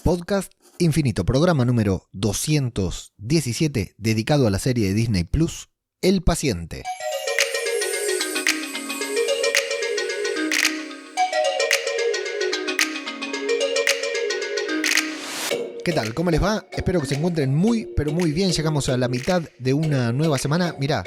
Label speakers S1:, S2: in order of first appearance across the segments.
S1: Podcast Infinito, programa número 217, dedicado a la serie de Disney Plus, El Paciente. ¿Qué tal? ¿Cómo les va? Espero que se encuentren muy, pero muy bien. Llegamos a la mitad de una nueva semana. Mirá,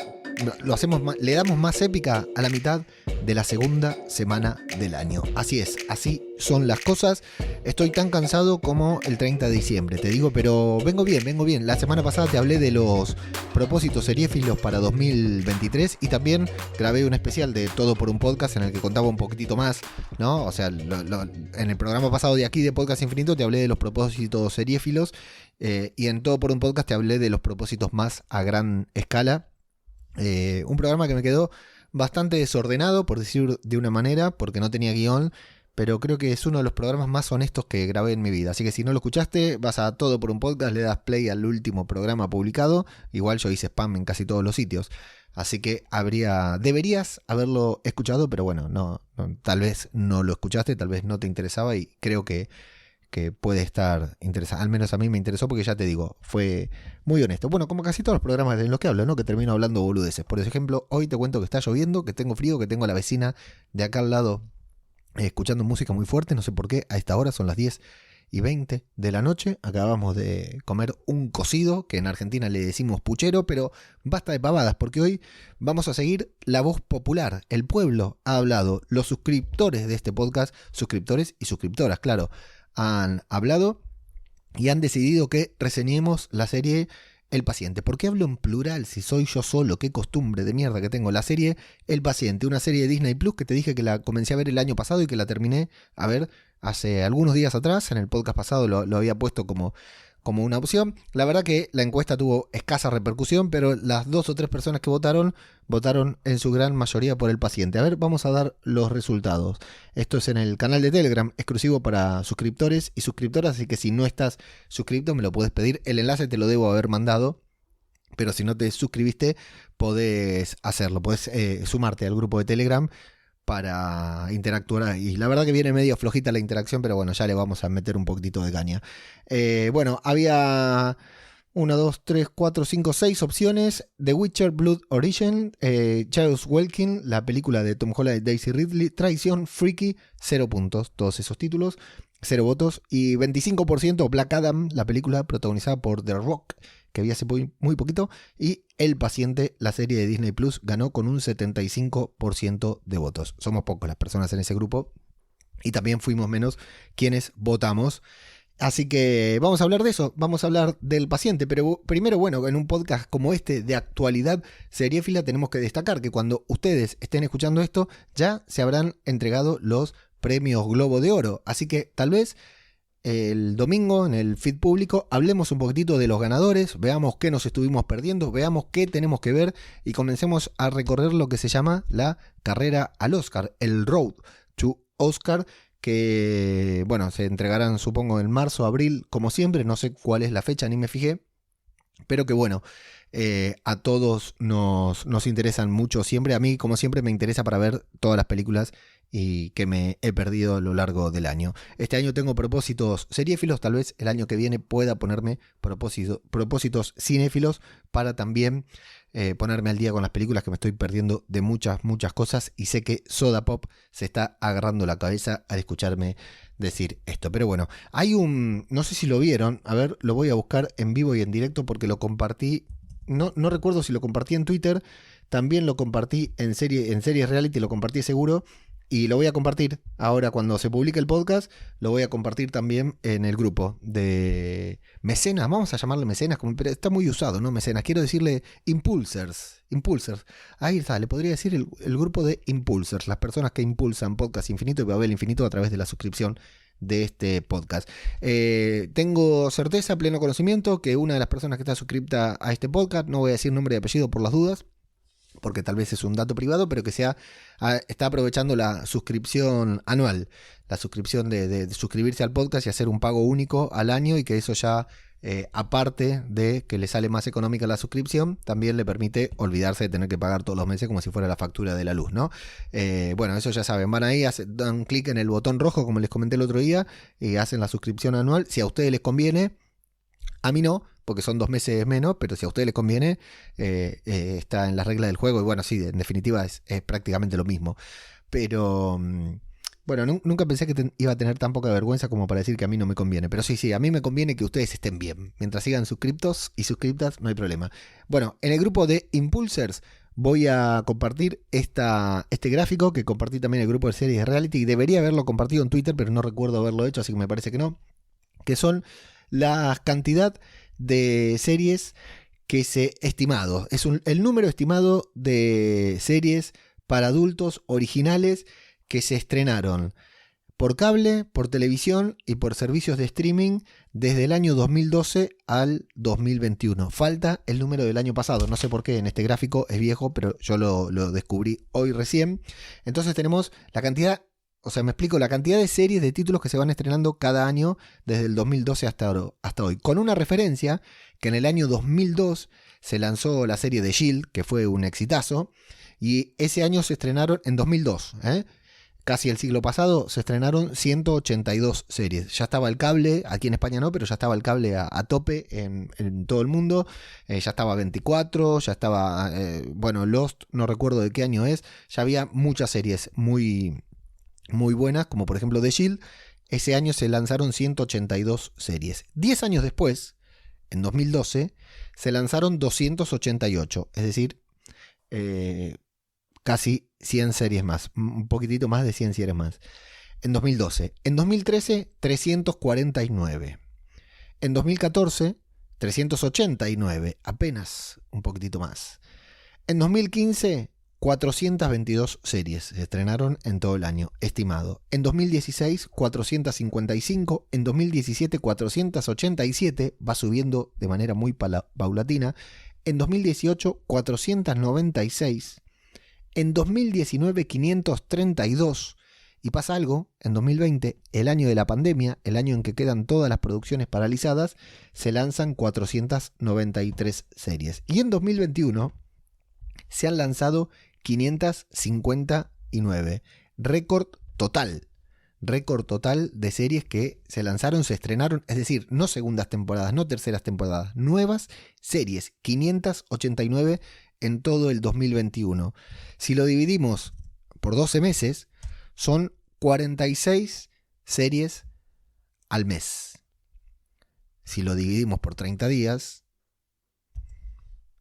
S1: le damos más épica a la mitad de la segunda semana del año. Así es, así son las cosas. Estoy tan cansado como el 30 de diciembre, te digo, pero vengo bien. La semana pasada te hablé de los propósitos seriéfilos para 2023 y también grabé un especial de Todo por un Podcast en el que contaba un poquitito más, ¿no? O sea, en el programa pasado de aquí de Podcast Infinito te hablé de los propósitos seriéfilos y en Todo por un Podcast te hablé de los propósitos más a gran escala. Un programa que me quedó bastante desordenado, por decir de una manera, porque no tenía guión, pero creo que es uno de los programas más honestos que grabé en mi vida. Así que si no lo escuchaste, vas a Todo por un Podcast, le das play al último programa publicado. Igual yo hice spam en casi todos los sitios. Así que deberías haberlo escuchado, pero bueno, no, tal vez no lo escuchaste, tal vez no te interesaba y creo que puede estar interesante. Al menos a mí me interesó porque ya te digo, fue muy honesto. Bueno, como casi todos los programas en los que hablo, ¿no? Que termino hablando boludeces. Por ejemplo, hoy te cuento que está lloviendo, que tengo frío, que tengo a la vecina de acá al lado escuchando música muy fuerte. No sé por qué, a esta hora son las 10:20 de la noche. Acabamos de comer un cocido, que en Argentina le decimos puchero, pero basta de pavadas, porque hoy vamos a seguir la voz popular. El pueblo ha hablado, los suscriptores de este podcast, suscriptores y suscriptoras, claro, han hablado y han decidido que reseñemos la serie El Paciente. ¿Por qué hablo en plural si soy yo solo? Qué costumbre de mierda que tengo. La serie El Paciente, una serie de Disney Plus que te dije que la comencé a ver el año pasado y que la terminé a ver hace algunos días atrás. En el podcast pasado lo había puesto como una opción. La verdad que la encuesta tuvo escasa repercusión, pero las 2 o 3 personas que votaron en su gran mayoría por El Paciente. A ver, vamos a dar los resultados. Esto es en el canal de Telegram, exclusivo para suscriptores y suscriptoras, así que si no estás suscrito me lo puedes pedir. El enlace te lo debo haber mandado, pero si no te suscribiste podés hacerlo, podés sumarte al grupo de Telegram para interactuar. Y la verdad que viene medio flojita la interacción, pero bueno, ya le vamos a meter un poquitito de caña. Bueno, había 1, 2, 3, 4, 5, 6 opciones. The Witcher Blood Origin, Charles Welkin, la película de Tom Holland y Daisy Ridley, Traición, Freaky, 0 puntos, todos esos títulos, 0 votos. Y 25% Black Adam, la película protagonizada por The Rock, que vi hace muy poquito, y El Paciente, la serie de Disney Plus, ganó con un 75% de votos. Somos pocos las personas en ese grupo y también fuimos menos quienes votamos. Así que vamos a hablar de eso, vamos a hablar del Paciente, pero primero, bueno, en un podcast como este de actualidad seriéfila tenemos que destacar que cuando ustedes estén escuchando esto ya se habrán entregado los premios Globo de Oro, así que tal vez el domingo en el feed público hablemos un poquitito de los ganadores, veamos qué nos estuvimos perdiendo, veamos qué tenemos que ver y comencemos a recorrer lo que se llama la carrera al Oscar, el Road to Oscar, que bueno, se entregarán supongo en marzo, abril, como siempre, no sé cuál es la fecha, ni me fijé, pero que bueno, a todos nos interesan mucho siempre. A mí, como siempre, me interesa para ver todas las películas y que me he perdido a lo largo del año. Este año tengo propósitos seriéfilos, tal vez el año que viene pueda ponerme propósitos cinéfilos para también ponerme al día con las películas, que me estoy perdiendo de muchas cosas y sé que Soda Pop se está agarrando la cabeza al escucharme decir esto. Pero bueno, no sé si lo vieron, a ver, lo voy a buscar en vivo y en directo porque lo compartí, no recuerdo si lo compartí en Twitter, también lo compartí en series reality, lo compartí seguro. Y lo voy a compartir ahora cuando se publique el podcast, lo voy a compartir también en el grupo de mecenas, vamos a llamarle mecenas, pero está muy usado, ¿no? Mecenas, quiero decirle impulsers, ahí está, le podría decir el grupo de impulsers, las personas que impulsan Podcast Infinito y Babel Infinito a través de la suscripción de este podcast. Tengo certeza, pleno conocimiento, que una de las personas que está suscripta a este podcast, no voy a decir nombre y apellido por las dudas, porque tal vez es un dato privado, pero que está aprovechando la suscripción anual, la suscripción de suscribirse al podcast y hacer un pago único al año, y que eso ya aparte de que le sale más económica la suscripción, también le permite olvidarse de tener que pagar todos los meses como si fuera la factura de la luz, ¿no? Bueno, eso ya saben, van ahí, dan clic en el botón rojo, como les comenté el otro día, y hacen la suscripción anual. Si a ustedes les conviene, a mí no, porque son 2 meses menos, pero si a ustedes les conviene, está en las reglas del juego, y bueno, sí, en definitiva es prácticamente lo mismo. Pero... bueno, nunca pensé que iba a tener tan poca vergüenza como para decir que a mí no me conviene. Pero sí, a mí me conviene que ustedes estén bien. Mientras sigan suscriptos y suscriptas, no hay problema. Bueno, en el grupo de Impulsers voy a compartir este gráfico que compartí también en el grupo de series de reality. Debería haberlo compartido en Twitter, pero no recuerdo haberlo hecho, así que me parece que no. Que son la cantidad de series que se estimado. Es el número estimado de series para adultos originales que se estrenaron por cable, por televisión y por servicios de streaming desde el año 2012 al 2021. Falta el número del año pasado, no sé por qué en este gráfico es viejo, pero yo lo descubrí hoy recién. Entonces tenemos la cantidad, o sea, me explico, la cantidad de series, de títulos que se van estrenando cada año desde el 2012 hasta hoy. Con una referencia que en el año 2002 se lanzó la serie de S.H.I.E.L.D., que fue un exitazo, y ese año se estrenaron en 2002, casi el siglo pasado, se estrenaron 182 series. Ya estaba el cable, aquí en España no, pero ya estaba el cable a tope en todo el mundo. Ya estaba 24, ya estaba, bueno, Lost, no recuerdo de qué año es. Ya había muchas series muy, muy buenas, como por ejemplo The S.H.I.E.L.D. Ese año se lanzaron 182 series. 10 años después, en 2012, se lanzaron 288, es decir, casi 100 series más, un poquitito más de 100 series más. En 2012. En 2013, 349. En 2014, 389, apenas un poquitito más. En 2015, 422 series se estrenaron en todo el año, estimado. En 2016, 455. En 2017, 487, va subiendo de manera muy paulatina. En 2018, 496. En 2019, 532. Y pasa algo, en 2020, el año de la pandemia, el año en que quedan todas las producciones paralizadas, se lanzan 493 series. Y en 2021 se han lanzado 559. Récord total de series que se lanzaron, se estrenaron, es decir, no segundas temporadas, no terceras temporadas, nuevas series, 589 en todo el 2021. Si lo dividimos por 12 meses, son 46 series al mes. Si lo dividimos por 30 días,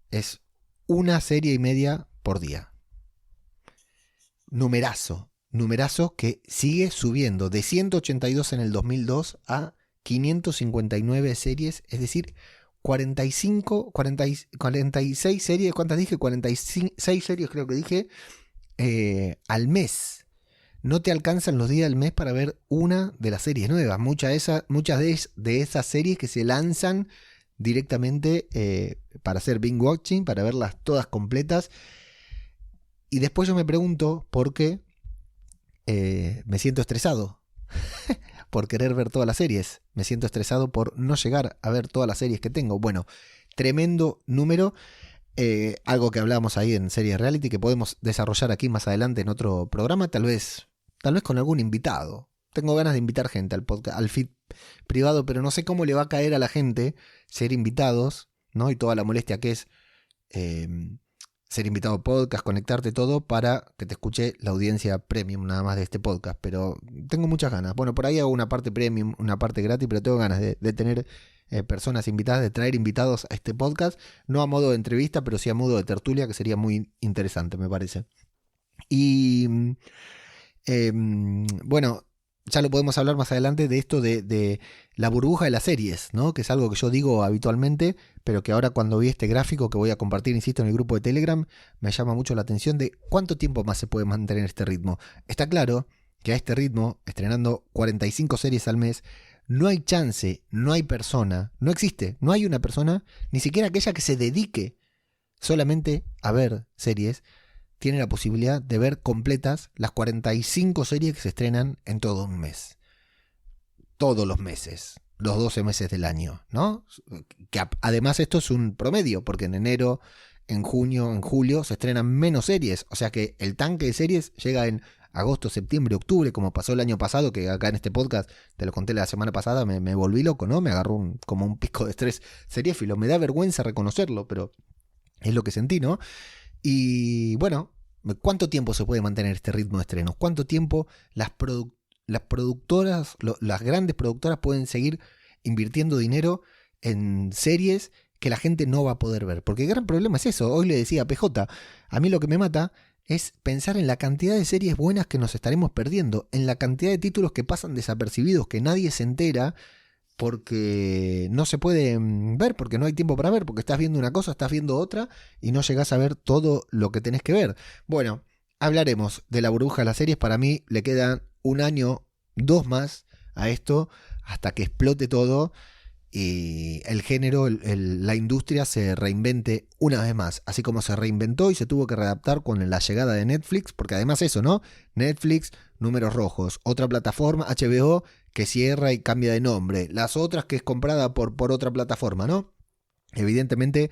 S1: es una serie y media por día. Numerazo que sigue subiendo de 182 en el 2002 a 559 series, es decir, 46 series, ¿cuántas dije? 46 series creo que dije, al mes. No te alcanzan los días del mes para ver una de las series nuevas. Muchas de esas series que se lanzan directamente para hacer binge watching, para verlas todas completas. Y después yo me pregunto por qué me siento estresado por querer ver todas las series. Me siento estresado por no llegar a ver todas las series que tengo. Bueno, tremendo número. Algo que hablábamos ahí en Series Reality, que podemos desarrollar aquí más adelante en otro programa, tal vez con algún invitado. Tengo ganas de invitar gente al podcast, al feed privado, pero no sé cómo le va a caer a la gente ser invitados, ¿no? Y toda la molestia que es ser invitado a podcast, conectarte todo para que te escuche la audiencia premium nada más de este podcast. Pero tengo muchas ganas. Bueno, por ahí hago una parte premium, una parte gratis, pero tengo ganas de tener personas invitadas, de traer invitados a este podcast, no a modo de entrevista, pero sí a modo de tertulia, que sería muy interesante, me parece. Y bueno, ya lo podemos hablar más adelante de esto de la burbuja de las series, ¿no? Que es algo que yo digo habitualmente, pero que ahora cuando vi este gráfico que voy a compartir, insisto, en el grupo de Telegram, me llama mucho la atención de cuánto tiempo más se puede mantener este ritmo. Está claro que a este ritmo, estrenando 45 series al mes, no hay chance, no hay persona, no existe, no hay una persona, ni siquiera aquella que se dedique solamente a ver series, tiene la posibilidad de ver completas las 45 series que se estrenan en todo un mes. Todos los meses. los 12 meses del año, ¿no? Que además esto es un promedio, porque en enero, en junio, en julio se estrenan menos series, o sea que el tanque de series llega en agosto, septiembre, octubre, como pasó el año pasado, que acá en este podcast, te lo conté la semana pasada, me volví loco, ¿no? Me agarró como un pico de estrés seriéfilo, me da vergüenza reconocerlo, pero es lo que sentí, ¿no? Y bueno, ¿cuánto tiempo se puede mantener este ritmo de estrenos? ¿Cuánto tiempo las productoras, las grandes productoras pueden seguir invirtiendo dinero en series que la gente no va a poder ver? Porque el gran problema es eso. Hoy le decía a PJ, a mí lo que me mata es pensar en la cantidad de series buenas que nos estaremos perdiendo, en la cantidad de títulos que pasan desapercibidos, que nadie se entera porque no se puede ver, porque no hay tiempo para ver, porque estás viendo una cosa, estás viendo otra y no llegás a ver todo lo que tenés que ver. Bueno, hablaremos de la burbuja de las series. Para mí le quedan un año, 2 más a esto, hasta que explote todo y el género, la industria se reinvente una vez más, así como se reinventó y se tuvo que readaptar con la llegada de Netflix, porque además eso, ¿no? Netflix, números rojos, otra plataforma, HBO, que cierra y cambia de nombre, las otras que es comprada por otra plataforma, ¿no? Evidentemente,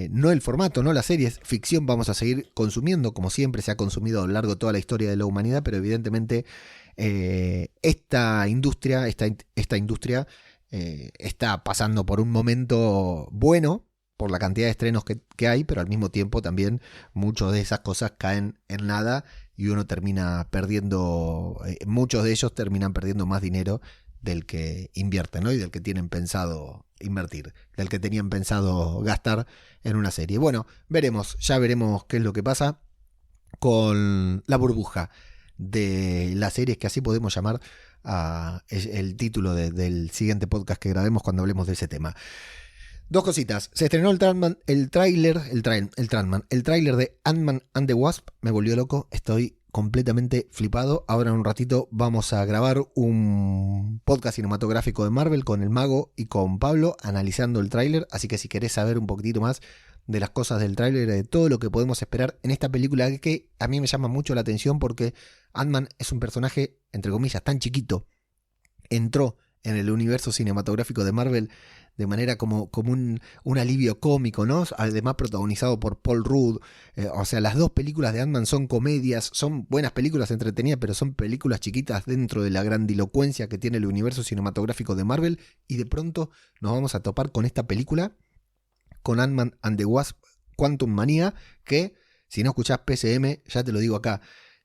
S1: no el formato, no las series, ficción vamos a seguir consumiendo, como siempre se ha consumido a lo largo de toda la historia de la humanidad, pero evidentemente esta industria está pasando por un momento bueno, por la cantidad de estrenos que hay, pero al mismo tiempo también muchas de esas cosas caen en nada y uno termina perdiendo, muchos de ellos terminan perdiendo más dinero del que invierten, ¿no? Y del que tienen pensado invertir, del que tenían pensado gastar en una serie. Bueno, ya veremos qué es lo que pasa con la burbuja de las series, que así podemos llamar el título del siguiente podcast que grabemos cuando hablemos de ese tema. Dos cositas. Se estrenó el tráiler de Ant-Man and the Wasp. Me volvió loco. Estoy completamente flipado. Ahora en un ratito vamos a grabar un podcast cinematográfico de Marvel con el Mago y con Pablo analizando el tráiler. Así que si querés saber un poquitito más de las cosas del tráiler, de todo lo que podemos esperar en esta película, que a mí me llama mucho la atención porque Ant-Man es un personaje, entre comillas, tan chiquito. Entró en el universo cinematográfico de Marvel de manera como un alivio cómico, ¿no? Además protagonizado por Paul Rudd. O sea, las dos películas de Ant-Man son comedias, son buenas películas entretenidas, pero son películas chiquitas dentro de la grandilocuencia que tiene el universo cinematográfico de Marvel. Y de pronto nos vamos a topar con esta película, con Ant-Man and the Wasp Quantumania, que si no escuchás PCM, ya te lo digo acá,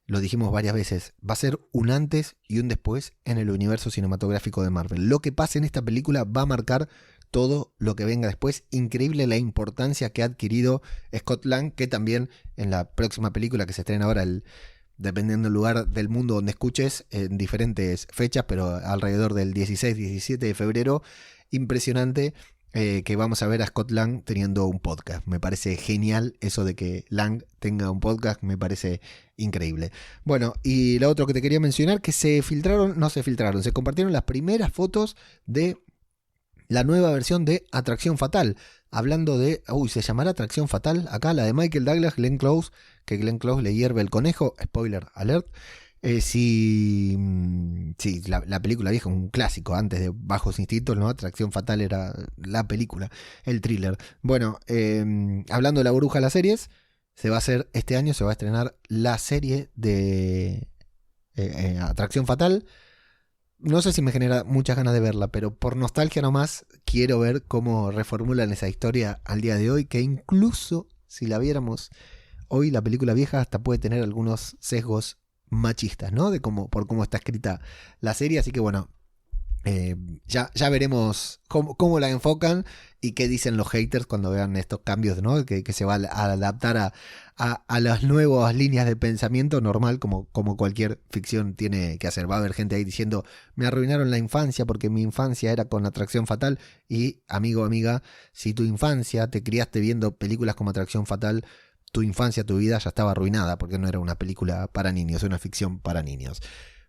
S1: lo dijimos varias veces, va a ser un antes y un después en el universo cinematográfico de Marvel. Lo que pase en esta película va a marcar todo lo que venga después. Increíble la importancia que ha adquirido Scott Lang, que también en la próxima película que se estrena ahora, dependiendo del lugar del mundo donde escuches, en diferentes fechas, pero alrededor del 16-17 de febrero, impresionante. Que vamos a ver a Scott Lang teniendo un podcast. Me parece genial eso de que Lang tenga un podcast, me parece increíble. Bueno, y lo otro que te quería mencionar, que se compartieron las primeras fotos de la nueva versión de Atracción Fatal. Hablando de, ¿se llamará Atracción Fatal? Acá la de Michael Douglas, Glenn Close, que Glenn Close le hierve el conejo, spoiler alert. Sí, la película vieja, un clásico, antes de Bajos Instintos, ¿no? Atracción Fatal era la película, el thriller. Bueno, hablando de la burbuja de las series, este año se va a estrenar la serie de Atracción Fatal. No sé si me genera muchas ganas de verla, pero por nostalgia nomás quiero ver cómo reformulan esa historia al día de hoy, que incluso si la viéramos hoy, la película vieja hasta puede tener algunos sesgos machistas, ¿no? Por cómo está escrita la serie, así que bueno, ya veremos cómo la enfocan y qué dicen los haters cuando vean estos cambios, ¿no? Que se va a adaptar a las nuevas líneas de pensamiento normal, como cualquier ficción tiene que hacer. Va a haber gente ahí diciendo, me arruinaron la infancia porque mi infancia era con Atracción Fatal. Y amigo, amiga, si tu infancia te criaste viendo películas como Atracción Fatal, tu infancia, tu vida ya estaba arruinada porque no era una película para niños, una ficción para niños.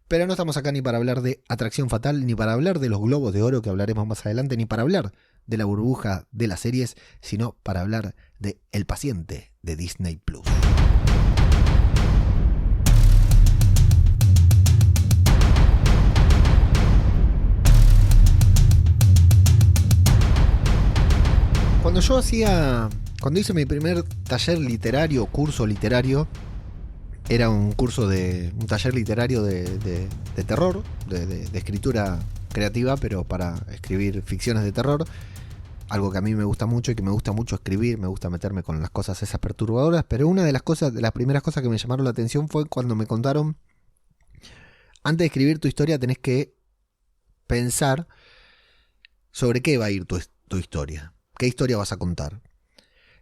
S1: Pero no estamos acá ni para hablar de Atracción Fatal, ni para hablar de los globos de oro que hablaremos más adelante, ni para hablar de la burbuja de las series, sino para hablar de El Paciente de Disney Plus. Cuando hice mi primer taller literario, curso literario, era un taller literario de terror, de escritura creativa, pero para escribir ficciones de terror. Algo que a mí me gusta mucho y que me gusta mucho escribir, me gusta meterme con las cosas esas perturbadoras, pero una de las primeras cosas que me llamaron la atención fue cuando me contaron: antes de escribir tu historia tenés que pensar sobre qué va a ir tu historia, qué historia vas a contar.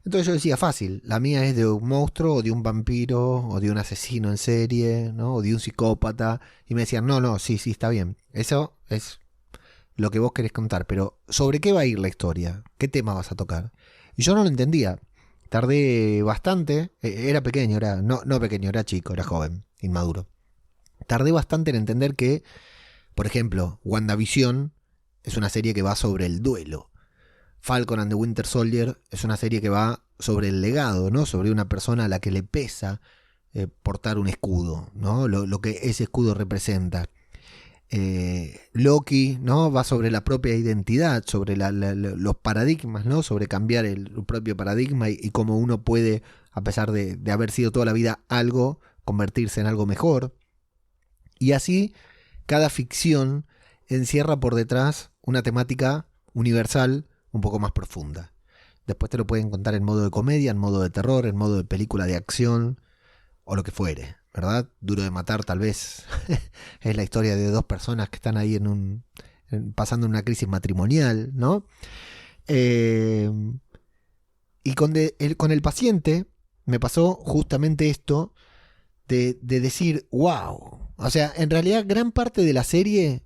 S1: Entonces yo decía, fácil, la mía es de un monstruo o de un vampiro o de un asesino en serie, ¿no? O de un psicópata. Y me decían, no, sí, está bien, eso es lo que vos querés contar, pero ¿sobre qué va a ir la historia? ¿Qué tema vas a tocar? Y yo no lo entendía. Tardé bastante, era pequeño, no pequeño, era chico, era joven, inmaduro. Tardé bastante en entender que, por ejemplo, WandaVision es una serie que va sobre el duelo. Falcon and the Winter Soldier es una serie que va sobre el legado, ¿no? Sobre una persona a la que le pesa portar un escudo, ¿no? Lo que ese escudo representa. Loki, ¿no? Va sobre la propia identidad, sobre los paradigmas, ¿no? Sobre cambiar el propio paradigma y cómo uno puede, a pesar de haber sido toda la vida algo, convertirse en algo mejor. Y así, cada ficción encierra por detrás una temática universal un poco más profunda. Después te lo pueden contar en modo de comedia, en modo de terror, en modo de película de acción o lo que fuere, ¿verdad? Duro de Matar tal vez es la historia de dos personas que están ahí pasando una crisis matrimonial, ¿no? Y con el paciente me pasó justamente esto de decir, wow. O sea, en realidad gran parte de la serie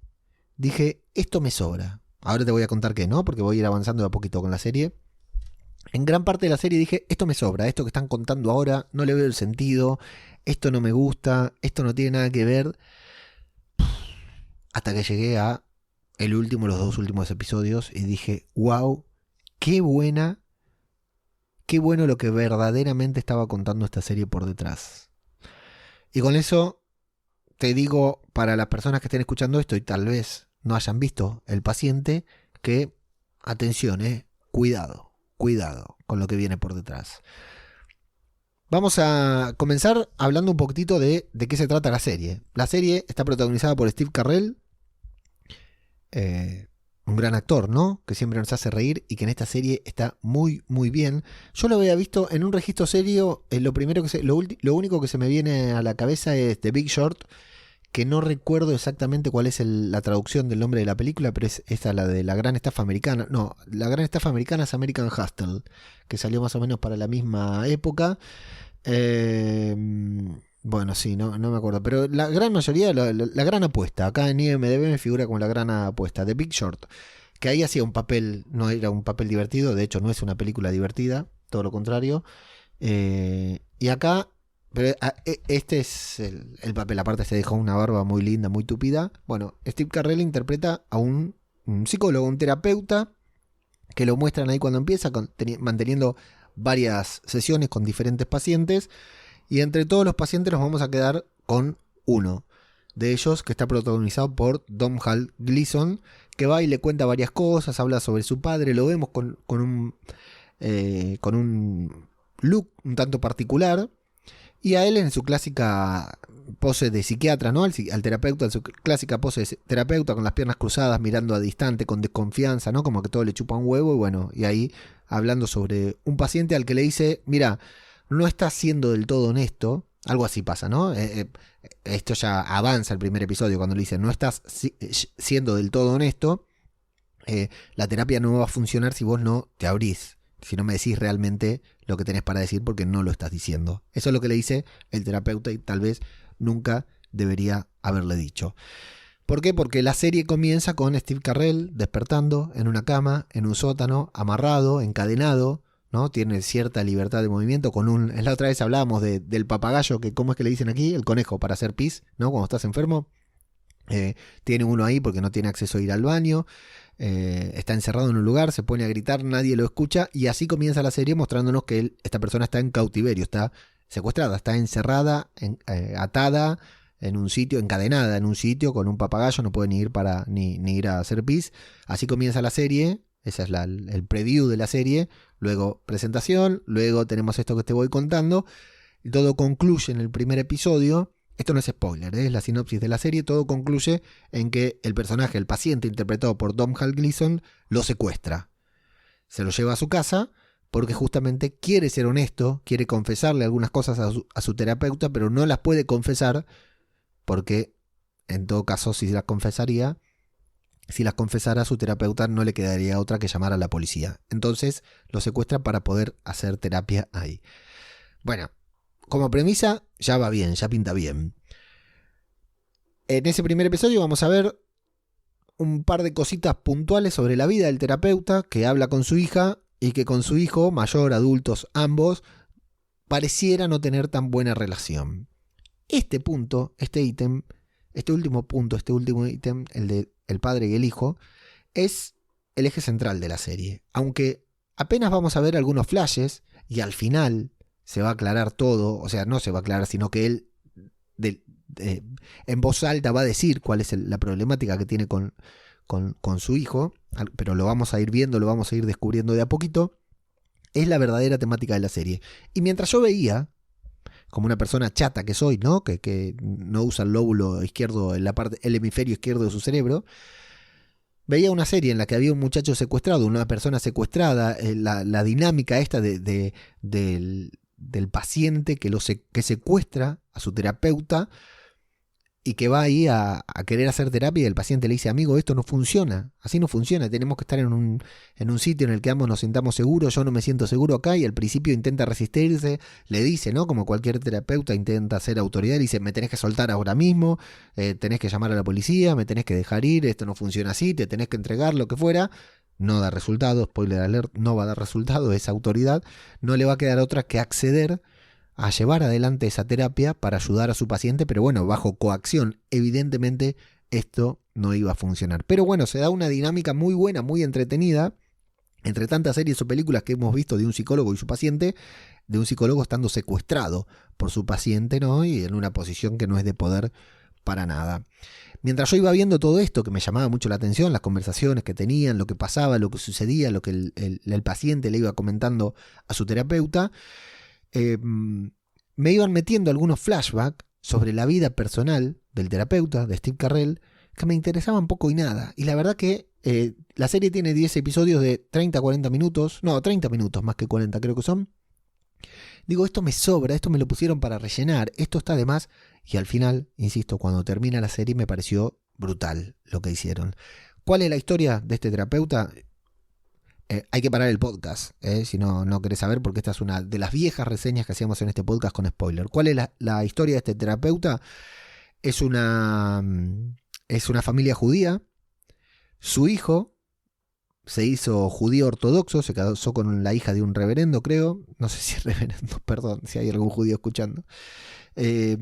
S1: dije, esto me sobra. Ahora te voy a contar que no, porque voy a ir avanzando de a poquito con la serie. En gran parte de la serie dije, esto me sobra, esto que están contando ahora, no le veo el sentido, esto no me gusta, esto no tiene nada que ver. Hasta que llegué a los dos últimos episodios y dije, wow, qué bueno lo que verdaderamente estaba contando esta serie por detrás. Y con eso te digo, para las personas que estén escuchando esto y tal vez no hayan visto El Paciente, que atención, cuidado con lo que viene por detrás. Vamos a comenzar hablando un poquitito de qué se trata la serie. La serie está protagonizada por Steve Carell, un gran actor, ¿no? Que siempre nos hace reír y que en esta serie está muy, muy bien. Yo lo había visto en un registro serio. Lo único que se me viene a la cabeza es The Big Short, que no recuerdo exactamente cuál es la traducción del nombre de la película, pero es esta, la de la gran estafa americana. No, la gran estafa americana es American Hustle, que salió más o menos para la misma época. Bueno, sí, no me acuerdo, pero la gran mayoría, la gran apuesta, acá en IMDb me figura como la gran apuesta, The Big Short, que ahí hacía un papel, no era un papel divertido, de hecho no es una película divertida, todo lo contrario. Y acá... Pero este es el papel, aparte se dejó una barba muy linda, muy tupida. Bueno, Steve Carell interpreta a un psicólogo, un terapeuta, que lo muestran ahí cuando empieza, manteniendo varias sesiones con diferentes pacientes. Y entre todos los pacientes nos vamos a quedar con uno de ellos, que está protagonizado por Domhnall Gleeson, que va y le cuenta varias cosas, habla sobre su padre. Lo vemos con un look un tanto particular. Y a él en su clásica pose de psiquiatra, ¿no? Al terapeuta en su clásica pose de terapeuta, con las piernas cruzadas, mirando a distante, con desconfianza, ¿no? Como que todo le chupa un huevo. Y bueno, y ahí hablando sobre un paciente al que le dice, mira, no estás siendo del todo honesto. Algo así pasa, ¿no? Esto ya avanza el primer episodio cuando le dice, no estás siendo del todo honesto. La terapia no va a funcionar si vos no te abrís, si no me decís realmente lo que tenés para decir, porque no lo estás diciendo. Eso es lo que le dice el terapeuta y tal vez nunca debería haberle dicho. ¿Por qué? Porque la serie comienza con Steve Carell despertando en una cama, en un sótano, amarrado, encadenado, ¿no? Tiene cierta libertad de movimiento la otra vez hablábamos del papagayo, que ¿cómo es que le dicen aquí? El conejo para hacer pis, ¿no? Cuando estás enfermo. Tiene uno ahí porque no tiene acceso a ir al baño. Está encerrado en un lugar, se pone a gritar, nadie lo escucha, y así comienza la serie mostrándonos que esta persona está en cautiverio, está secuestrada, está encerrada, atada en un sitio, encadenada en un sitio con un papagayo, no puede ni ir ni ir a hacer pis. Así comienza la serie, Esa es el preview de la serie. Luego presentación, luego tenemos esto que te voy contando. Y todo concluye en el primer episodio. Esto no es spoiler, es la sinopsis de la serie. Todo concluye en que el personaje, el paciente interpretado por Domhnall Gleeson, lo secuestra. Se lo lleva a su casa porque justamente quiere ser honesto, quiere confesarle algunas cosas a su terapeuta, pero no las puede confesar porque, en todo caso, si las confesara, a su terapeuta no le quedaría otra que llamar a la policía. Entonces lo secuestra para poder hacer terapia ahí. Bueno, como premisa ya va bien, ya pinta bien. En ese primer episodio vamos a ver un par de cositas puntuales sobre la vida del terapeuta, que habla con su hija y que con su hijo, mayor, adultos, ambos, pareciera no tener tan buena relación. Este punto, este ítem, este último ítem, el de el padre y el hijo, es el eje central de la serie. Aunque apenas vamos a ver algunos flashes y al final se va a aclarar todo, o sea, no se va a aclarar, sino que él en voz alta va a decir cuál es la problemática que tiene con su hijo, pero lo vamos a ir viendo, lo vamos a ir descubriendo de a poquito. Es la verdadera temática de la serie. Y mientras yo veía, como una persona chata que soy, ¿no? Que no usa el lóbulo izquierdo, el hemisferio izquierdo de su cerebro, veía una serie en la que había un muchacho secuestrado, una persona secuestrada, la dinámica esta del paciente que secuestra a su terapeuta y que va ahí a querer hacer terapia y el paciente le dice, amigo, esto no funciona, así no funciona, tenemos que estar en un sitio en el que ambos nos sintamos seguros, yo no me siento seguro acá, y al principio intenta resistirse, le dice, ¿no? Como cualquier terapeuta intenta ser autoridad, le dice, me tenés que soltar ahora mismo, tenés que llamar a la policía, me tenés que dejar ir, esto no funciona así, te tenés que entregar, lo que fuera. No da resultado, spoiler alert, no va a dar resultado, esa autoridad, no le va a quedar otra que acceder a llevar adelante esa terapia para ayudar a su paciente, pero bueno, bajo coacción. Evidentemente esto no iba a funcionar. Pero bueno, se da una dinámica muy buena, muy entretenida, entre tantas series o películas que hemos visto de un psicólogo y su paciente, de un psicólogo estando secuestrado por su paciente, ¿no? Y en una posición que no es de poder para nada. Mientras yo iba viendo todo esto, que me llamaba mucho la atención, las conversaciones que tenían, lo que pasaba, lo que sucedía, lo que el paciente le iba comentando a su terapeuta, me iban metiendo algunos flashbacks sobre la vida personal del terapeuta, de Steve Carell, que me interesaban poco y nada. Y la verdad que la serie tiene 10 episodios de 30 a 40 minutos, no, 30 minutos más que 40 creo que son. Digo, esto me sobra, esto me lo pusieron para rellenar, esto está de más. Y al final, insisto, cuando termina la serie me pareció brutal lo que hicieron. ¿Cuál es la historia de este terapeuta? Hay que parar el podcast, si no querés saber, porque esta es una de las viejas reseñas que hacíamos en este podcast con spoiler. ¿Cuál es la historia de este terapeuta? Es una familia judía. Su hijo se hizo judío ortodoxo, se casó con la hija de un reverendo, creo. No sé si es reverendo, perdón, si hay algún judío escuchando. Se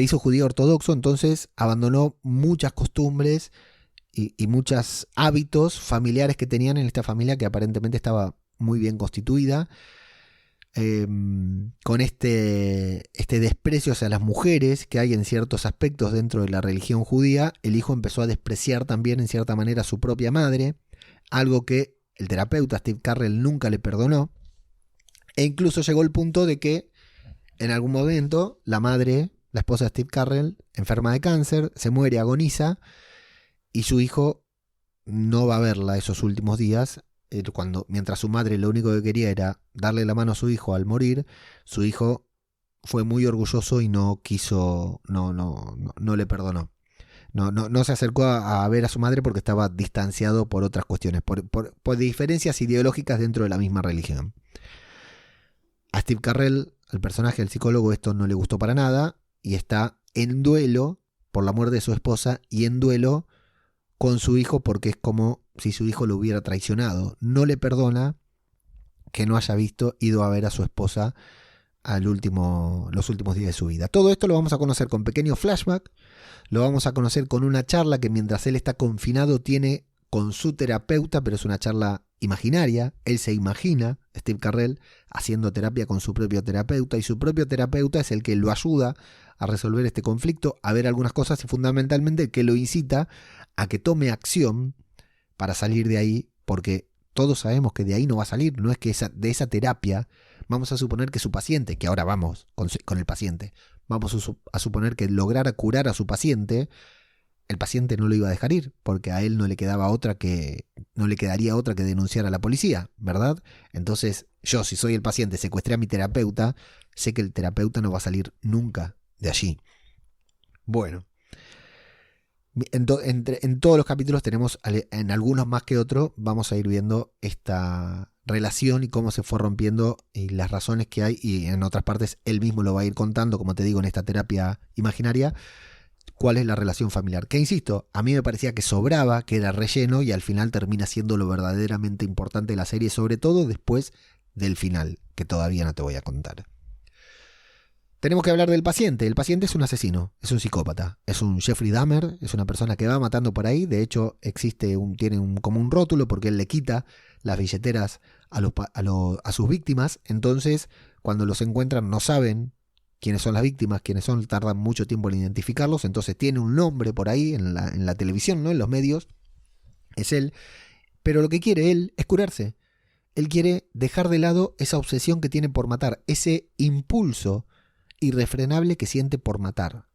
S1: hizo judío ortodoxo, entonces abandonó muchas costumbres y muchos hábitos familiares que tenían en esta familia, que aparentemente estaba muy bien constituida, con este desprecio hacia las mujeres que hay en ciertos aspectos dentro de la religión judía. El hijo empezó a despreciar también en cierta manera a su propia madre, algo que el terapeuta Steve Carell nunca le perdonó, e incluso llegó el punto de que en algún momento la madre, la esposa de Steve Carell, enferma de cáncer, se muere, agoniza, y su hijo no va a verla esos últimos días, mientras su madre lo único que quería era darle la mano a su hijo al morir. Su hijo fue muy orgulloso y no quiso, no le perdonó. No se acercó a ver a su madre porque estaba distanciado por otras cuestiones, por diferencias ideológicas dentro de la misma religión. A Steve Carell, al personaje del psicólogo, esto no le gustó para nada y está en duelo por la muerte de su esposa y en duelo con su hijo, porque es como si su hijo lo hubiera traicionado. No le perdona que no haya ido a ver a su esposa los últimos días de su vida. Todo esto lo vamos a conocer con pequeños flashbacks, lo vamos a conocer con una charla que mientras él está confinado tiene con su terapeuta, pero es una charla imaginaria. Él se imagina, Steve Carell, haciendo terapia con su propio terapeuta, y su propio terapeuta es el que lo ayuda a resolver este conflicto, a ver algunas cosas, y fundamentalmente el que lo incita a que tome acción para salir de ahí, porque todos sabemos que de ahí no va a salir. No es que de esa terapia, vamos a suponer que su paciente, que ahora vamos con el paciente, vamos a suponer que lograra curar a su paciente, el paciente no lo iba a dejar ir, porque a él no le quedaría otra que denunciar a la policía, ¿verdad? Entonces, yo, si soy el paciente, secuestré a mi terapeuta, sé que el terapeuta no va a salir nunca de allí. Bueno, en todos los capítulos tenemos, en algunos más que otros, vamos a ir viendo esta relación y cómo se fue rompiendo y las razones que hay, y en otras partes él mismo lo va a ir contando, como te digo, en esta terapia imaginaria, cuál es la relación familiar. Que insisto, a mí me parecía que sobraba, que era relleno, y al final termina siendo lo verdaderamente importante de la serie, sobre todo después del final, que todavía no te voy a contar. Tenemos que hablar del paciente. El paciente es un asesino, es un psicópata, es un Jeffrey Dahmer, es una persona que va matando por ahí. De hecho, tiene como un rótulo porque él le quita las billeteras a sus víctimas. Entonces, cuando los encuentran, no saben quiénes son las víctimas, quiénes son, tardan mucho tiempo en identificarlos. Entonces, tiene un nombre por ahí en la televisión, ¿no? En los medios. Es él. Pero lo que quiere él es curarse. Él quiere dejar de lado esa obsesión que tiene por matar, ese impulso irrefrenable que siente por matar.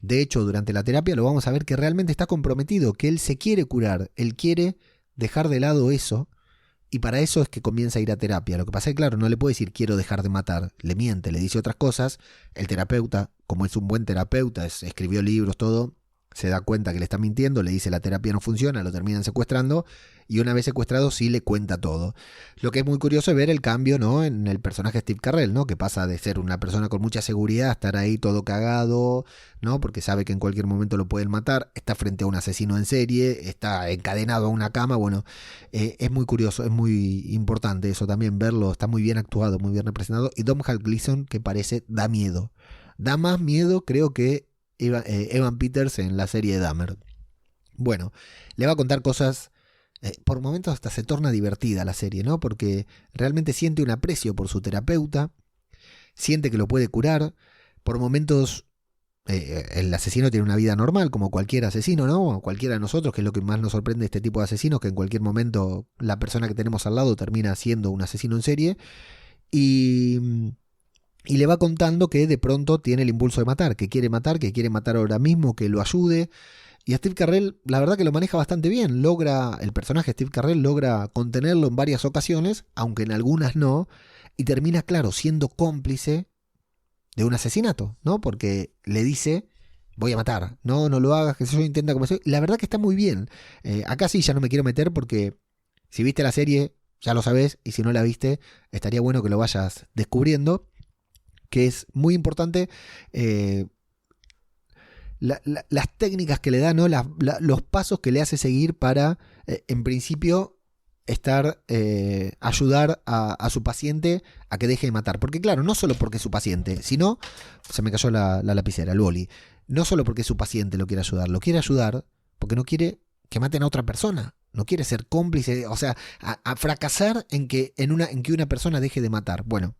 S1: De hecho, durante la terapia lo vamos a ver que realmente está comprometido, que él se quiere curar, él quiere dejar de lado eso, y para eso es que comienza a ir a terapia. Lo que pasa es que, claro, no le puede decir quiero dejar de matar, le miente, le dice otras cosas. El terapeuta, como es un buen terapeuta, escribió libros, todo, se da cuenta que le está mintiendo, le dice la terapia no funciona, lo terminan secuestrando, y una vez secuestrado sí le cuenta todo. Lo que es muy curioso es ver el cambio, ¿no?, en el personaje Steve Carell, ¿no?, que pasa de ser una persona con mucha seguridad a estar ahí todo cagado, ¿no?, porque sabe que en cualquier momento lo pueden matar, está frente a un asesino en serie, está encadenado a una cama. Bueno, es muy curioso, es muy importante eso también, verlo, está muy bien actuado, muy bien representado, y Domhnall Gleeson, que da miedo, da más miedo creo que Evan Peters en la serie de Dahmer. Bueno, le va a contar cosas, por momentos hasta se torna divertida la serie, ¿no? Porque realmente siente un aprecio por su terapeuta, siente que lo puede curar. Por momentos el asesino tiene una vida normal, como cualquier asesino, ¿no? O cualquiera de nosotros, que es lo que más nos sorprende de este tipo de asesinos, que en cualquier momento la persona que tenemos al lado termina siendo un asesino en serie. Y le va contando que de pronto tiene el impulso de matar, que quiere matar ahora mismo, que lo ayude. Y a Steve Carell, la verdad que lo maneja bastante bien. El personaje Steve Carell logra contenerlo en varias ocasiones, aunque en algunas no. Y termina, claro, siendo cómplice de un asesinato, ¿no? Porque le dice, voy a matar. No lo hagas, que eso intenta convencer. La verdad que está muy bien. Acá sí ya no me quiero meter porque si viste la serie, ya lo sabés. Y si no la viste, estaría bueno que lo vayas descubriendo, que es muy importante las técnicas que le da, ¿no? Los pasos que le hace seguir para, en principio, ayudar a su paciente a que deje de matar. Porque claro, no solo porque es su paciente, sino, se me cayó la lapicera, el boli, no solo porque es su paciente lo quiere ayudar porque no quiere que maten a otra persona. No quiere ser cómplice, o sea, a fracasar en que una persona deje de matar. Bueno,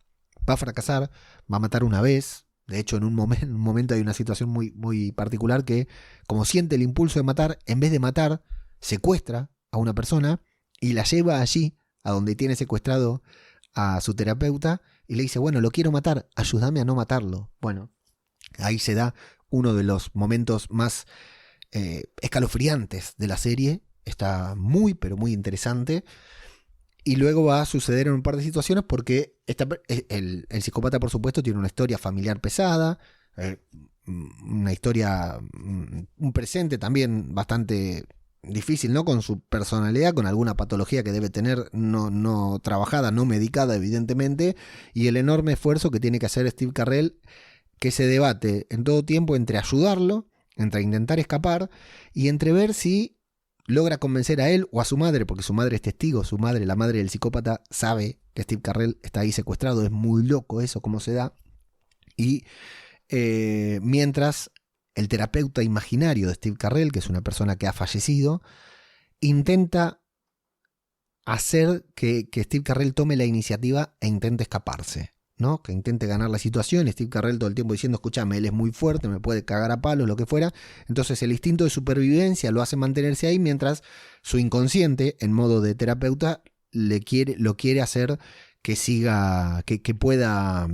S1: va a fracasar, va a matar una vez. De hecho, en un momento hay una situación muy, muy particular que, como siente el impulso de matar, en vez de matar, secuestra a una persona y la lleva allí, a donde tiene secuestrado a su terapeuta, y le dice, bueno, lo quiero matar, ayúdame a no matarlo. Bueno, ahí se da uno de los momentos más escalofriantes de la serie. Está muy, pero muy interesante. Y luego va a suceder en un par de situaciones porque el psicópata, por supuesto, tiene una historia familiar pesada, una historia, un presente también bastante difícil, ¿no? Con su personalidad, con alguna patología que debe tener, no trabajada, no medicada, evidentemente, y el enorme esfuerzo que tiene que hacer Steve Carell, que se debate en todo tiempo entre ayudarlo, entre intentar escapar y entre ver si logra convencer a él o a su madre, porque su madre es testigo, la madre del psicópata, sabe que Steve Carell está ahí secuestrado. Es muy loco eso, cómo se da. Y mientras el terapeuta imaginario de Steve Carell, que es una persona que ha fallecido, intenta hacer que Steve Carell tome la iniciativa e intente escaparse. ¿no? Que intente ganar la situación. Steve Carell todo el tiempo diciendo, escúchame, él es muy fuerte, me puede cagar a palos, lo que fuera. Entonces el instinto de supervivencia lo hace mantenerse ahí, mientras su inconsciente, en modo de terapeuta, lo quiere hacer que siga, que pueda,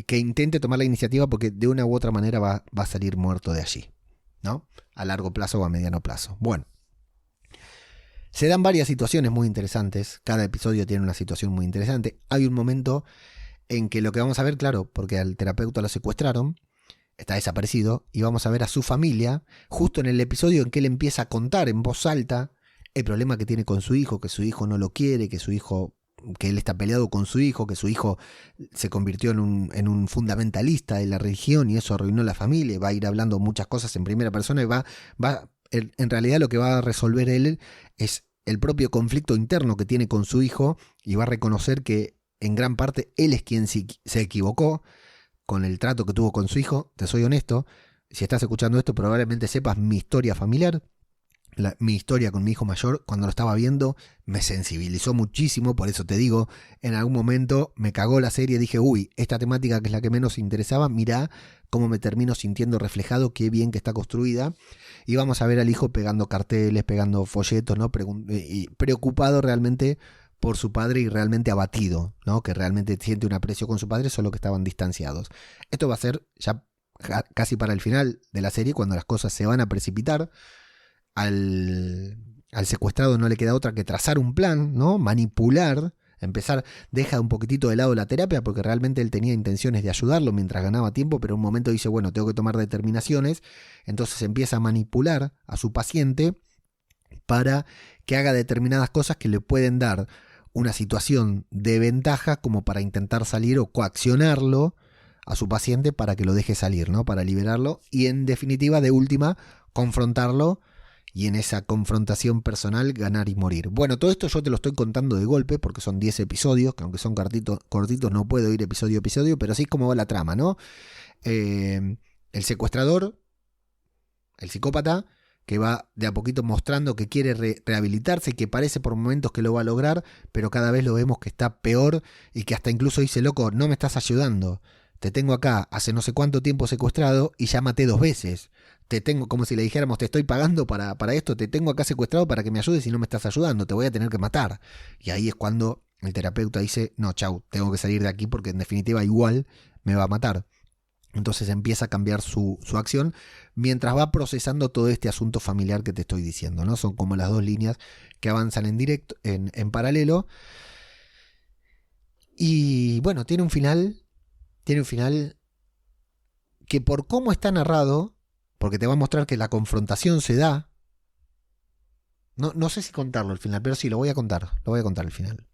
S1: que intente tomar la iniciativa, porque de una u otra manera va a salir muerto de allí, ¿no? A largo plazo o a mediano plazo. Bueno. Se dan varias situaciones muy interesantes. Cada episodio tiene una situación muy interesante. Hay un momento en que lo que vamos a ver, claro, porque al terapeuta lo secuestraron, está desaparecido, y vamos a ver a su familia, justo en el episodio en que él empieza a contar en voz alta el problema que tiene con su hijo, que su hijo no lo quiere, que él está peleado con su hijo, que su hijo se convirtió en un fundamentalista de la religión y eso arruinó la familia. Va a ir hablando muchas cosas en primera persona y en realidad lo que va a resolver él es el propio conflicto interno que tiene con su hijo, y va a reconocer que en gran parte él es quien se equivocó con el trato que tuvo con su hijo. Te soy honesto, si estás escuchando esto probablemente sepas mi historia familiar. Mi historia con mi hijo mayor, cuando lo estaba viendo, me sensibilizó muchísimo. Por eso te digo, en algún momento me cagó la serie. Dije, uy, esta temática que es la que menos interesaba, mirá cómo me termino sintiendo reflejado, qué bien que está construida. Y vamos a ver al hijo pegando carteles, pegando folletos, ¿no? Y preocupado realmente por su padre y realmente abatido, ¿no? Que realmente siente un aprecio con su padre, solo que estaban distanciados. Esto va a ser ya casi para el final de la serie, cuando las cosas se van a precipitar. Al secuestrado no le queda otra que trazar un plan, ¿no? Manipular, deja un poquitito de lado la terapia, porque realmente él tenía intenciones de ayudarlo mientras ganaba tiempo, pero en un momento dice, bueno, tengo que tomar determinaciones. Entonces empieza a manipular a su paciente para que haga determinadas cosas que le pueden dar una situación de ventaja, como para intentar salir, o coaccionarlo a su paciente para que lo deje salir, ¿no? Para liberarlo y, en definitiva, de última, confrontarlo, y en esa confrontación personal ganar y morir. Bueno, todo esto yo te lo estoy contando de golpe porque son 10 episodios, que aunque son cortitos no puedo ir episodio a episodio, pero así es como va la trama, ¿no? El secuestrador, el psicópata, que va de a poquito mostrando que quiere rehabilitarse, que parece por momentos que lo va a lograr, pero cada vez lo vemos que está peor, y que hasta incluso dice, loco, no me estás ayudando. Te tengo acá hace no sé cuánto tiempo secuestrado y ya maté 2 veces. Te tengo, como si le dijéramos, te estoy pagando para esto, te tengo acá secuestrado para que me ayudes y no me estás ayudando, te voy a tener que matar. Y ahí es cuando el terapeuta dice, no, chau, tengo que salir de aquí porque en definitiva igual me va a matar. Entonces empieza a cambiar su acción mientras va procesando todo este asunto familiar que te estoy diciendo, ¿no? Son como las dos líneas que avanzan en paralelo. Y bueno, tiene un final que, por cómo está narrado, porque te va a mostrar que la confrontación se da. No sé si contarlo al final, pero sí, lo voy a contar al final.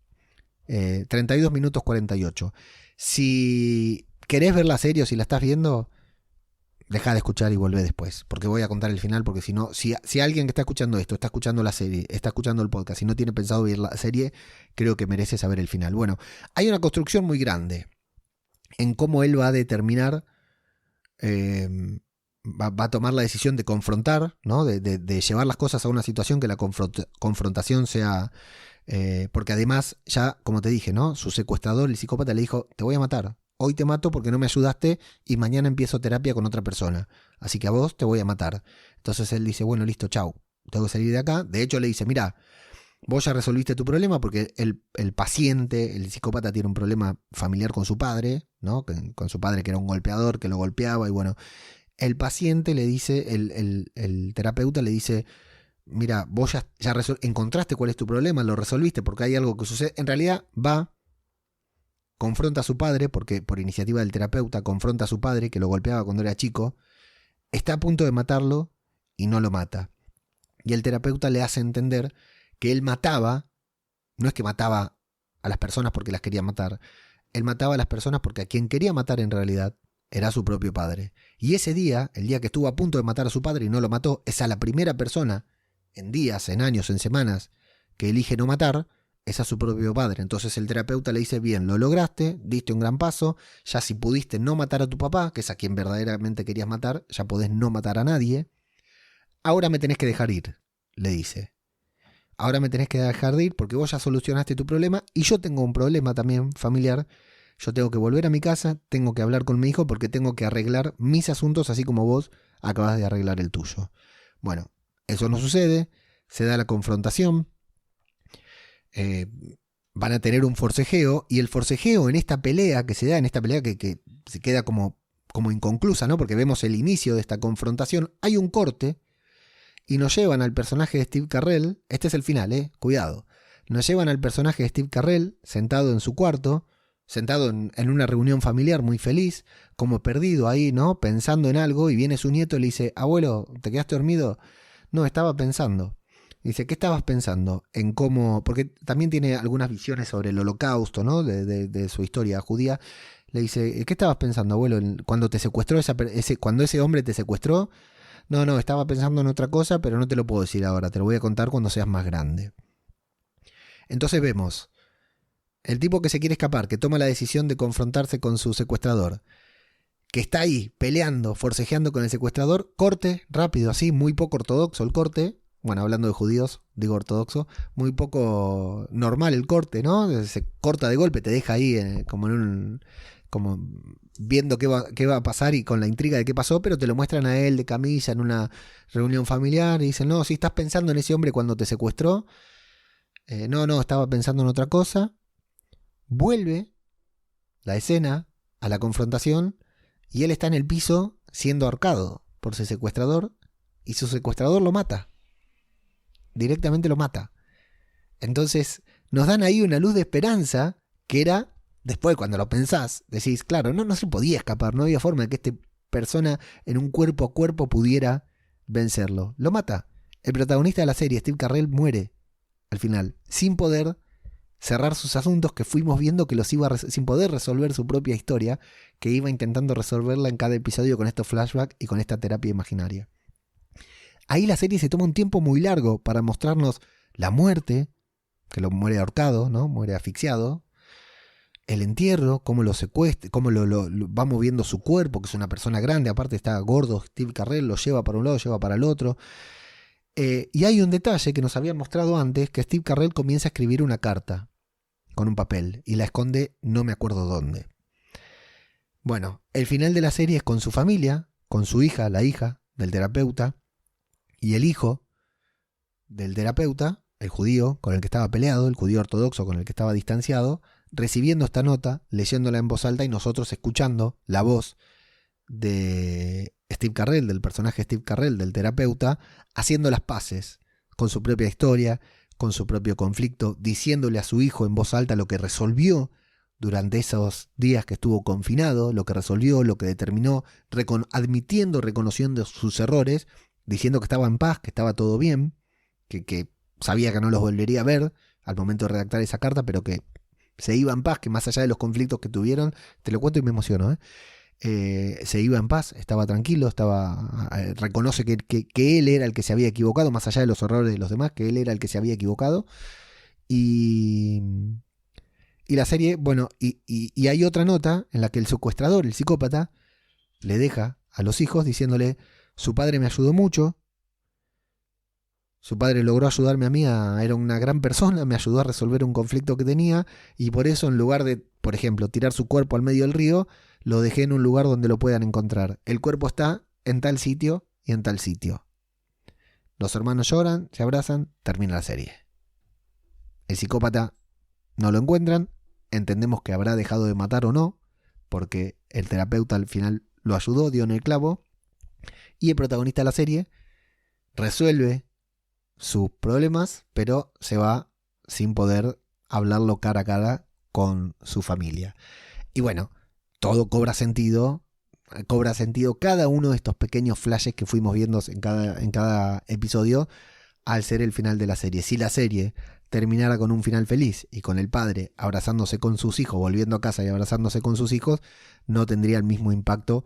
S1: 32 minutos 48. Si querés ver la serie o si la estás viendo, deja de escuchar y volvé después, porque voy a contar el final, porque si no, si alguien que está escuchando esto, está escuchando la serie, está escuchando el podcast y no tiene pensado ver la serie, creo que merece saber el final. Bueno, hay una construcción muy grande en cómo él va a determinar, va a tomar la decisión de confrontar, ¿no? De llevar las cosas a una situación que la confrontación sea... porque además, ya como te dije, ¿no? Su secuestrador, el psicópata, le dijo, te voy a matar. Hoy te mato porque no me ayudaste y mañana empiezo terapia con otra persona. Así que a vos te voy a matar. Entonces él dice, bueno, listo, chau. Tengo que salir de acá. De hecho le dice, mira, vos ya resolviste tu problema, porque el paciente, el psicópata, tiene un problema familiar con su padre, ¿no? Con su padre, que era un golpeador, que lo golpeaba. Y bueno, el paciente le dice, el terapeuta le dice, mira, vos ya encontraste cuál es tu problema, lo resolviste porque hay algo que sucede. En realidad confronta a su padre, porque por iniciativa del terapeuta confronta a su padre, que lo golpeaba cuando era chico, está a punto de matarlo y no lo mata. Y el terapeuta le hace entender que él mataba, no es que mataba a las personas porque las quería matar, él mataba a las personas porque a quien quería matar en realidad era su propio padre. Y ese día, el día que estuvo a punto de matar a su padre y no lo mató, es a la primera persona en días, en años, en semanas, que elige no matar, es a su propio padre. Entonces el terapeuta le dice, bien, lo lograste, diste un gran paso, ya si pudiste no matar a tu papá, que es a quien verdaderamente querías matar, ya podés no matar a nadie, ahora me tenés que dejar ir, le dice. Ahora me tenés que dejar de ir porque vos ya solucionaste tu problema y yo tengo un problema también familiar yo tengo que volver a mi casa, tengo que hablar con mi hijo porque tengo que arreglar mis asuntos así como vos acabas de arreglar el tuyo. Bueno, eso no sucede, se da la confrontación, van a tener un forcejeo, y el forcejeo en esta pelea que se da, en esta pelea que se queda como inconclusa, ¿no? Porque vemos el inicio de esta confrontación, hay un corte y nos llevan al personaje de Steve Carell, este es el final, cuidado, nos llevan al personaje de Steve Carell sentado en su cuarto, sentado en una reunión familiar muy feliz, como perdido ahí, ¿no? Pensando en algo, y viene su nieto y le dice, abuelo, ¿te quedaste dormido? No, estaba pensando. Dice, ¿qué estabas pensando? En cómo, porque también tiene algunas visiones sobre el holocausto, ¿no? De su historia judía. Le dice, ¿qué estabas pensando, abuelo? Cuando te secuestró cuando ese hombre te secuestró. No, estaba pensando en otra cosa, pero no te lo puedo decir ahora, te lo voy a contar cuando seas más grande. Entonces vemos el tipo que se quiere escapar, que toma la decisión de confrontarse con su secuestrador, que está ahí peleando, forcejeando con el secuestrador, corte rápido, así, muy poco ortodoxo el corte. Bueno, hablando de judíos, digo ortodoxo, muy poco normal el corte, ¿no? Se corta de golpe, te deja ahí como viendo qué va a pasar y con la intriga de qué pasó, pero te lo muestran a él de camisa en una reunión familiar y dicen, no, si estás pensando en ese hombre cuando te secuestró, no, estaba pensando en otra cosa. Vuelve la escena a la confrontación y él está en el piso siendo ahorcado por su secuestrador y su secuestrador lo mata. Directamente lo mata. Entonces nos dan ahí una luz de esperanza que era, después cuando lo pensás, decís, claro, no se podía escapar, no había forma de que esta persona en un cuerpo a cuerpo pudiera vencerlo. Lo mata. El protagonista de la serie, Steve Carell, muere al final, sin poder cerrar sus asuntos que fuimos viendo que los iba sin poder resolver su propia historia, que iba intentando resolverla en cada episodio con estos flashbacks y con esta terapia imaginaria. Ahí la serie se toma un tiempo muy largo para mostrarnos la muerte, que lo muere ahorcado, ¿no? Muere asfixiado, el entierro, cómo lo secuestra, cómo lo va moviendo su cuerpo, que es una persona grande, aparte está gordo, Steve Carell lo lleva para un lado, lleva para el otro. Y hay un detalle que nos habían mostrado antes, que Steve Carell comienza a escribir una carta con un papel y la esconde no me acuerdo dónde. Bueno, el final de la serie es con su familia, con su hija, la hija del terapeuta, y el hijo del terapeuta, el judío con el que estaba peleado, el judío ortodoxo con el que estaba distanciado, recibiendo esta nota, leyéndola en voz alta y nosotros escuchando la voz de Steve Carell, del personaje Steve Carell, del terapeuta, haciendo las paces con su propia historia, con su propio conflicto, diciéndole a su hijo en voz alta lo que resolvió durante esos días que estuvo confinado, lo que resolvió, lo que determinó, admitiendo, reconociendo sus errores, diciendo que estaba en paz, que estaba todo bien, que sabía que no los volvería a ver al momento de redactar esa carta, pero que se iba en paz, que más allá de los conflictos que tuvieron, te lo cuento y me emociono, se iba en paz, estaba tranquilo, reconoce que él era el que se había equivocado, más allá de los errores de los demás, que él era el que se había equivocado. Y la serie, bueno, y hay otra nota en la que el secuestrador, el psicópata, le deja a los hijos diciéndole, su padre me ayudó mucho, su padre logró ayudarme a mí, era una gran persona, me ayudó a resolver un conflicto que tenía, y por eso en lugar de, por ejemplo, tirar su cuerpo al medio del río, lo dejé en un lugar donde lo puedan encontrar. El cuerpo está en tal sitio y en tal sitio. Los hermanos lloran, se abrazan, termina la serie. El psicópata no lo encuentran, entendemos que habrá dejado de matar o no, porque el terapeuta al final lo ayudó, dio en el clavo, y el protagonista de la serie resuelve sus problemas, pero se va sin poder hablarlo cara a cara con su familia. Y bueno, todo cobra sentido cada uno de estos pequeños flashes que fuimos viendo en cada episodio al ser el final de la serie. Si la serie terminara con un final feliz y con el padre abrazándose con sus hijos, volviendo a casa y abrazándose con sus hijos, no tendría el mismo impacto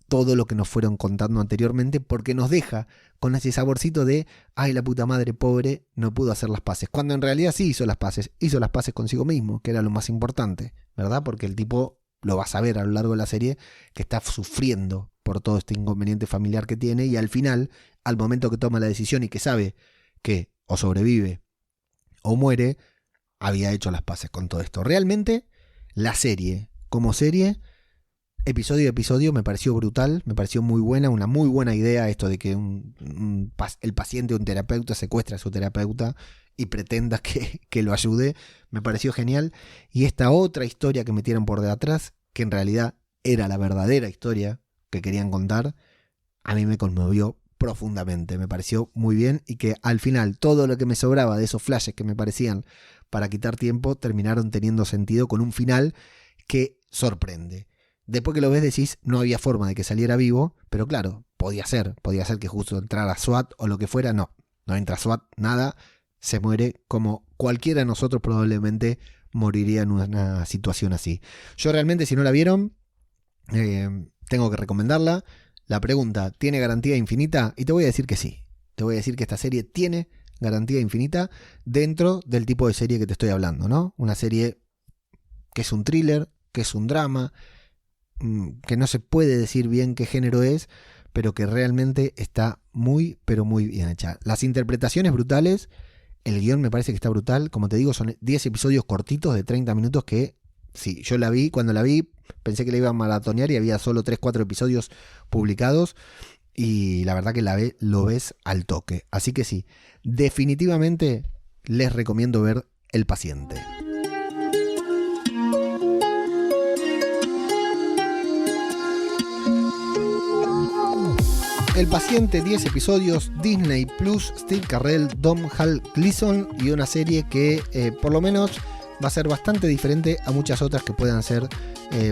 S1: todo lo que nos fueron contando anteriormente, porque nos deja con ese saborcito de ay, la puta madre pobre no pudo hacer las paces, cuando en realidad sí hizo las paces consigo mismo, que era lo más importante, ¿verdad? Porque el tipo lo vas a ver a lo largo de la serie que está sufriendo por todo este inconveniente familiar que tiene, y al final, al momento que toma la decisión y que sabe que o sobrevive o muere, había hecho las paces con todo esto. Realmente la serie, como serie, episodio a episodio, me pareció brutal, me pareció muy buena, una muy buena idea esto de que el paciente o un terapeuta secuestra a su terapeuta y pretenda que lo ayude, me pareció genial. Y esta otra historia que metieron por detrás, que en realidad era la verdadera historia que querían contar, a mí me conmovió profundamente, me pareció muy bien, y que al final todo lo que me sobraba de esos flashes que me parecían para quitar tiempo terminaron teniendo sentido con un final que sorprende. Después que lo ves decís, no había forma de que saliera vivo, pero claro, podía ser que justo entrara SWAT o lo que fuera. No entra SWAT, nada, se muere como cualquiera de nosotros probablemente moriría en una situación así. Yo realmente, si no la vieron, tengo que recomendarla. La pregunta, ¿tiene garantía infinita? Y te voy a decir que sí. Te voy a decir que esta serie tiene garantía infinita dentro del tipo de serie que te estoy hablando, ¿no? Una serie que es un thriller, que es un drama, que no se puede decir bien qué género es, pero que realmente está muy, pero muy bien hecha. Las interpretaciones brutales, el guión me parece que está brutal. Como te digo, son 10 episodios cortitos de 30 minutos que, sí, yo la vi, cuando la vi pensé que la iba a maratonear y había solo 3-4 episodios publicados, y la verdad que lo ves al toque. Así que sí, definitivamente les recomiendo ver El Paciente. El Paciente, 10 episodios, Disney Plus, Steve Carell, Domhnall Gleeson, y una serie que por lo menos va a ser bastante diferente a muchas otras que puedan ser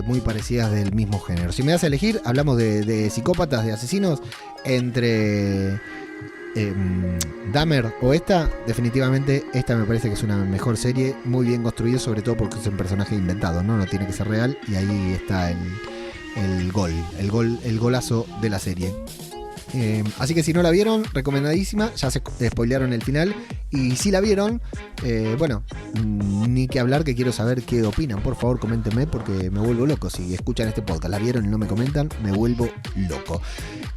S1: muy parecidas del mismo género. Si me das a elegir, hablamos de psicópatas, de asesinos, entre Dahmer o esta, definitivamente esta me parece que es una mejor serie, muy bien construida, sobre todo porque es un personaje inventado, no tiene que ser real, y ahí está el golazo de la serie. Así que si no la vieron, recomendadísima. Ya se spoilearon el final. Y si la vieron, bueno, ni que hablar, que quiero saber qué opinan. Por favor, coméntenme, porque me vuelvo loco. Si escuchan este podcast, la vieron y no me comentan, me vuelvo loco.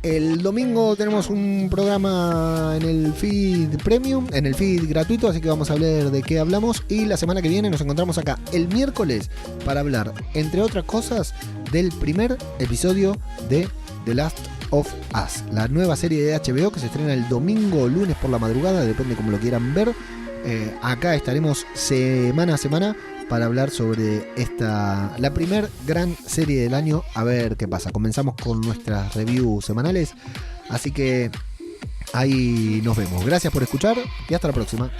S1: El domingo tenemos un programa en el feed premium, en el feed gratuito, así que vamos a hablar de qué hablamos. Y la semana que viene nos encontramos acá el miércoles para hablar, entre otras cosas, del primer episodio de The Last of Us, la nueva serie de HBO que se estrena el domingo o lunes por la madrugada, depende como lo quieran ver. Acá estaremos semana a semana para hablar sobre la primer gran serie del año, a ver qué pasa. Comenzamos con nuestras reviews semanales, así que ahí nos vemos. Gracias por escuchar y hasta la próxima.